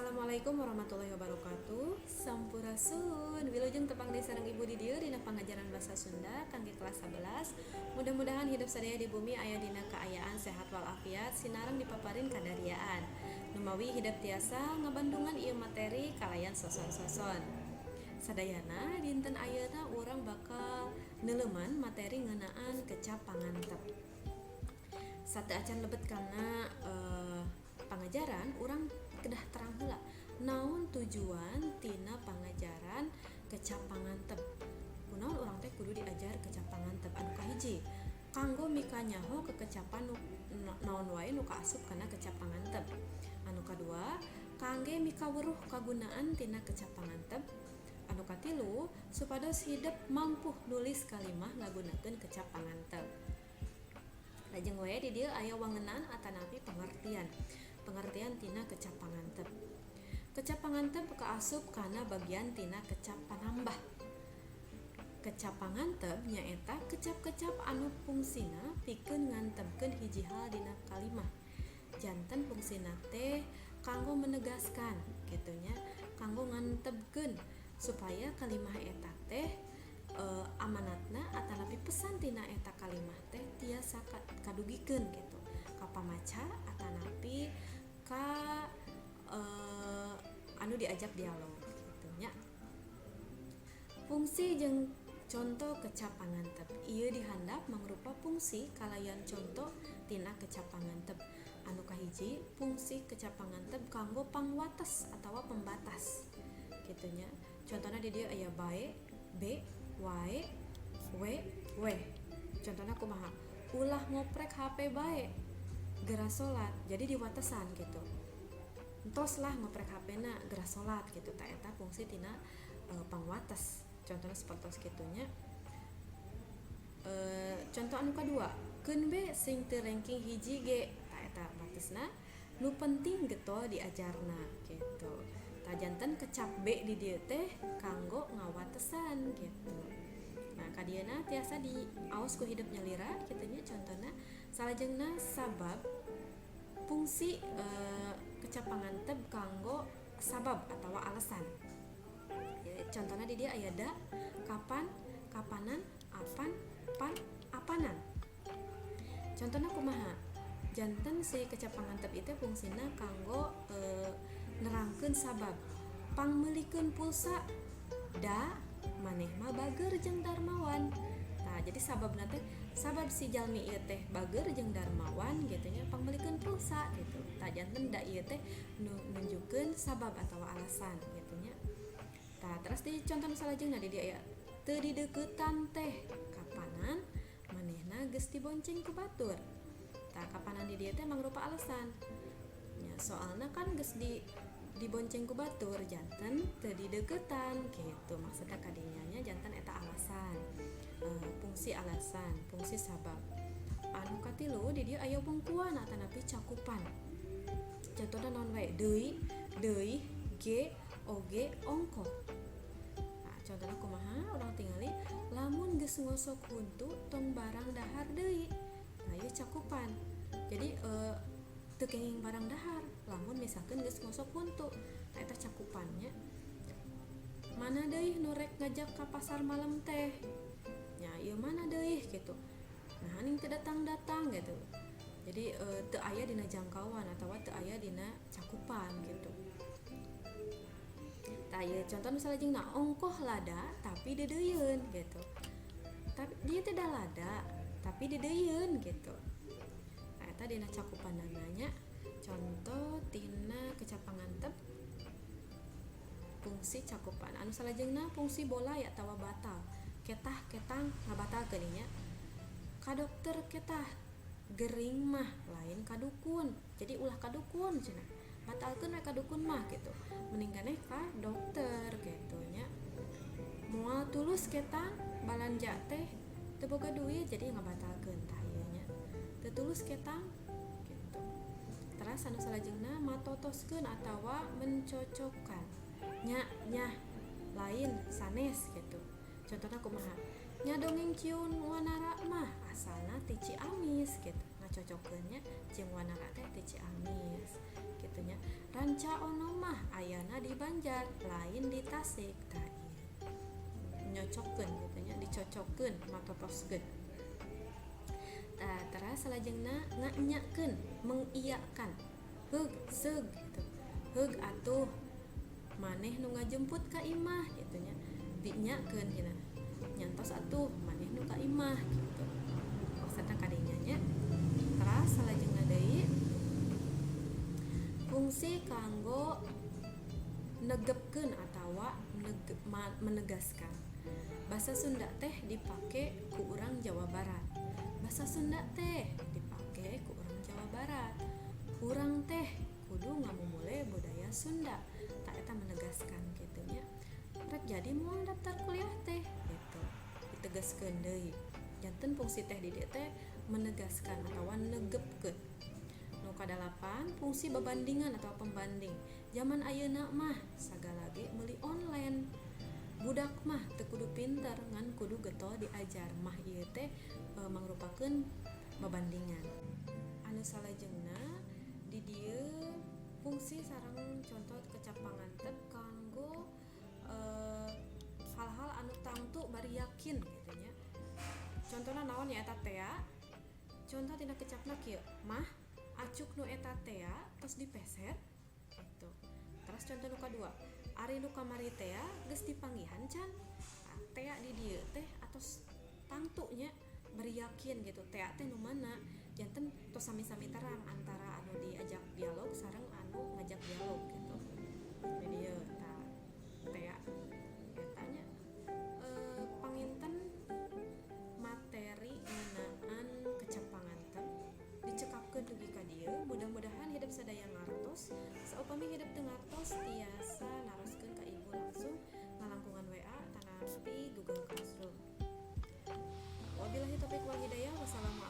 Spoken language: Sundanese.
Assalamualaikum warahmatullahi wabarakatuh. Sampurasun. Wilujeng tepang deui sareng Ibu di dieu dina pangajaran basa Sunda kangge kelas 11. Mudah-mudahan hidup sadaya di bumi aya dina kaayaan sehat walafiat sinareng dipaparin kadariaan. Numawi hidup tiasa ngabandungan ieu materi kalayan soson-soson. Sadayana dinten ayeuna urang bakal neuleuman materi ngeunaan kecap pangantep. Sate acan lebet karena pangajaran urang kedah terang heula naon tujuan tina pangajaran kecap pangantep. Kunaon urang teh kudu diajar kecap pangantep anu kahiji kanggo mika nyaho kekecapan naon wae nu kaasup kana kecap pangantep. Anu kadua kangge mika weruh kagunaan tina kecap pangantep. Anu katilu supados hidup mampu nulis kalimah ngagunakeun kecap pangantep. Lajeng we di dieu aya wangeunaan atanapi pengertian tina kecap pangantep. Kecap pangantep kaasup kana bagian tina kecap panambah. Kecap pangantep nyaeta kecap-kecap anu fungsina pikeun ngantepkeun hiji hal dina kalimah. Janten fungsina teh kanggo menegaskan kitu nya, kanggo ngantepkeun supaya kalimah eta teh amanatna atanapi pesan tina eta kalimah teh tiasa kadugikeun gitu ka pamaca atanapi ka anu diajak dialog gitu nya. Fungsi jeung contoh kecap pangantep ieu dihandap mangrupa fungsi kalayan contoh tina kecap pangantep. Anu kahiji fungsi kecap pangantep kanggo pangwates atawa pembatas kitu nya. Contohna di dieu aya bae, be, wae, we. Contohna kumaha? Ulah ngoprek HP bae, geura salat. Jadi diwatesan gitu. Entos lah ngoprek HP-na geura salat gitu. Ta eta fungsi tina pangwates. Contohna sapertos kitu nya. Contoh anu kadua, keun be sing teu ranking hiji ge. Ta eta batesna nu penting geto diajarna gitu. Ta janten kecap be di dieu teh kanggo ngawatesan gitu. Nah, kadieuna tiasa diaos ku hidup nyalira kitu nya. Contohna salajengna sabab fungsi kecap pangantep kanggo sabab atawa alasan. Contohna di dieu aya da, kapan, kapanan, apan, pan, apanan. Contohna kumaha? Janten si kecap pangantep itu fungsina kanggo nerangkeun sabab. Pangmeulikeun pulsa da maneh mah bager jeung darmawan. Nah, jadi sababna teh sabab si jalmi ieu teh bager jeung darmawan gitu nya pangmeulikeun pulsa gitu. Tah janten da ieu teh nunjukkeun sabab atawa alasan gitu nya. Tah terus di contoh salajengna di dieu aya teu dideuketan teh kapanan manehna geus dibonceng ku batur. Tah kapanan di dieu teh mangrupa alasan. Nya soalna kan geus dibonceng ku batur janten teu dideuketan gitu maksudna kadinya nya janten eta alasan. Fungsi alasan, fungsi sabab. Anu katilu di dieu aya wungkuan atanapi cakupan. Contohna naon wae? Deui, deuih, ge, oge, ongko. Nah, contohna kumaha? Urang tingali lamun geus ngosok huntu tong barang dahar deui. Nah, ieu cakupan. Jadi teu kenging barang dahar lamun misalkan geus ngosok huntu. Nah, eta cakupannya. Mana deui nu rek ngajak ka pasar malam teh? Nya ieu mana deui gitu. Nah, haning teu datang-datang gitu. Jadi teu aya dina jangkauan atawa teu aya dina cakupan gitu. Tah ieu contoh nu salajengna ongkoh lada tapi dedeuyeun gitu. Tapi dia teh da lada tapi dedeuyeun gitu. Nah, eta dina cakupan nya. Contoh tina kecap pangantep fungsi cakupan. Anu salajengna fungsi bolai atawa batal. Ketah ketang ngabatalkeun nya. Ka dokter ketah gering mah lain ka dukun. Jadi ulah ka dukun cenah. Batalkeun we ka dukun mah gitu. Mending keneh ka dokter gitu nya. Moal tulus ketang balanja teh teu boga duit jadi ngabatalkeun tah ieu nya. Teu tulus ketang gitu. Terus anu salajengna matotoskeun atawa mencocokkan. Nya lain sanes gitu. Contohna kumaha? Nya dongeng ciun wanara mah asalna ti Ciamis gitu. cocokeunnya jeung wanara teh ti Ciamis gitunya. Ranca ono mah ayana di Banjar lain di Tasik. Tah ieu nyocokeun gitunya, dicocokeun matotoskeun. Tah terus salajengna nganyakeun, mengiyakan, heug seug gitu. Heug atuh maneh nu ngajemput ka imah gitunya, dinyakeun cenah, nyantos atuh maneh nu ka imah gitu maksudna kadinya nya. Terus salajengna deui fungsi kanggo negepkeun atawa menegaskan. Basa Sunda teh dipake ku urang Jawa Barat. Basa Sunda teh dipake ku urang Jawa Barat. Urang teh kudu ngamumule budaya Sunda. Tak eta menegaskan gitu nya. Rek jadi moal daftar kuliah teh gitu. Ditegaskeun deui. Janten fungsi teh di dieu teh menegaskan atawa negepkeun. Nu kadalapan fungsi babandingan atau pembanding. Zaman ayeuna mah sagala ge meuli online. Budak mah teu kudu pinter ngan kudu getol diajar. Mah ieu teh mangrupakeun babandingan. Anu salajengna di dieu fungsi sareng contoh kecap pangantep kanggo hal-hal anu tangtu bari yakin gitu nya. Contohna naon nya eta tea? Contoh tina kecapna kieu, mah acuk nu eta tea tos dipeser gitu. Terus contoh nu kadua, ari nu kamari tea geus dipanggihan can. Tea di dieu teh atos tangtu nya bari yakin gitu. Tea teh nu mana? Janten tos sami-sami terang antara anu diajak dialog sareng anu ngajak dialog gitu. Di dieu tah tea eta nya panginten materi ngeunaan kecap pangantep dicekapkeun dugi ka dieu. Mudah-mudahan hidup sadaya ngartos. Saupami hidup teu ngartos tiasa naroskeun ka ibu langsung ngalangkungan WA tanapi Google Classroom. Wabillahi taufiq wal hidayah. Wassalamualaikum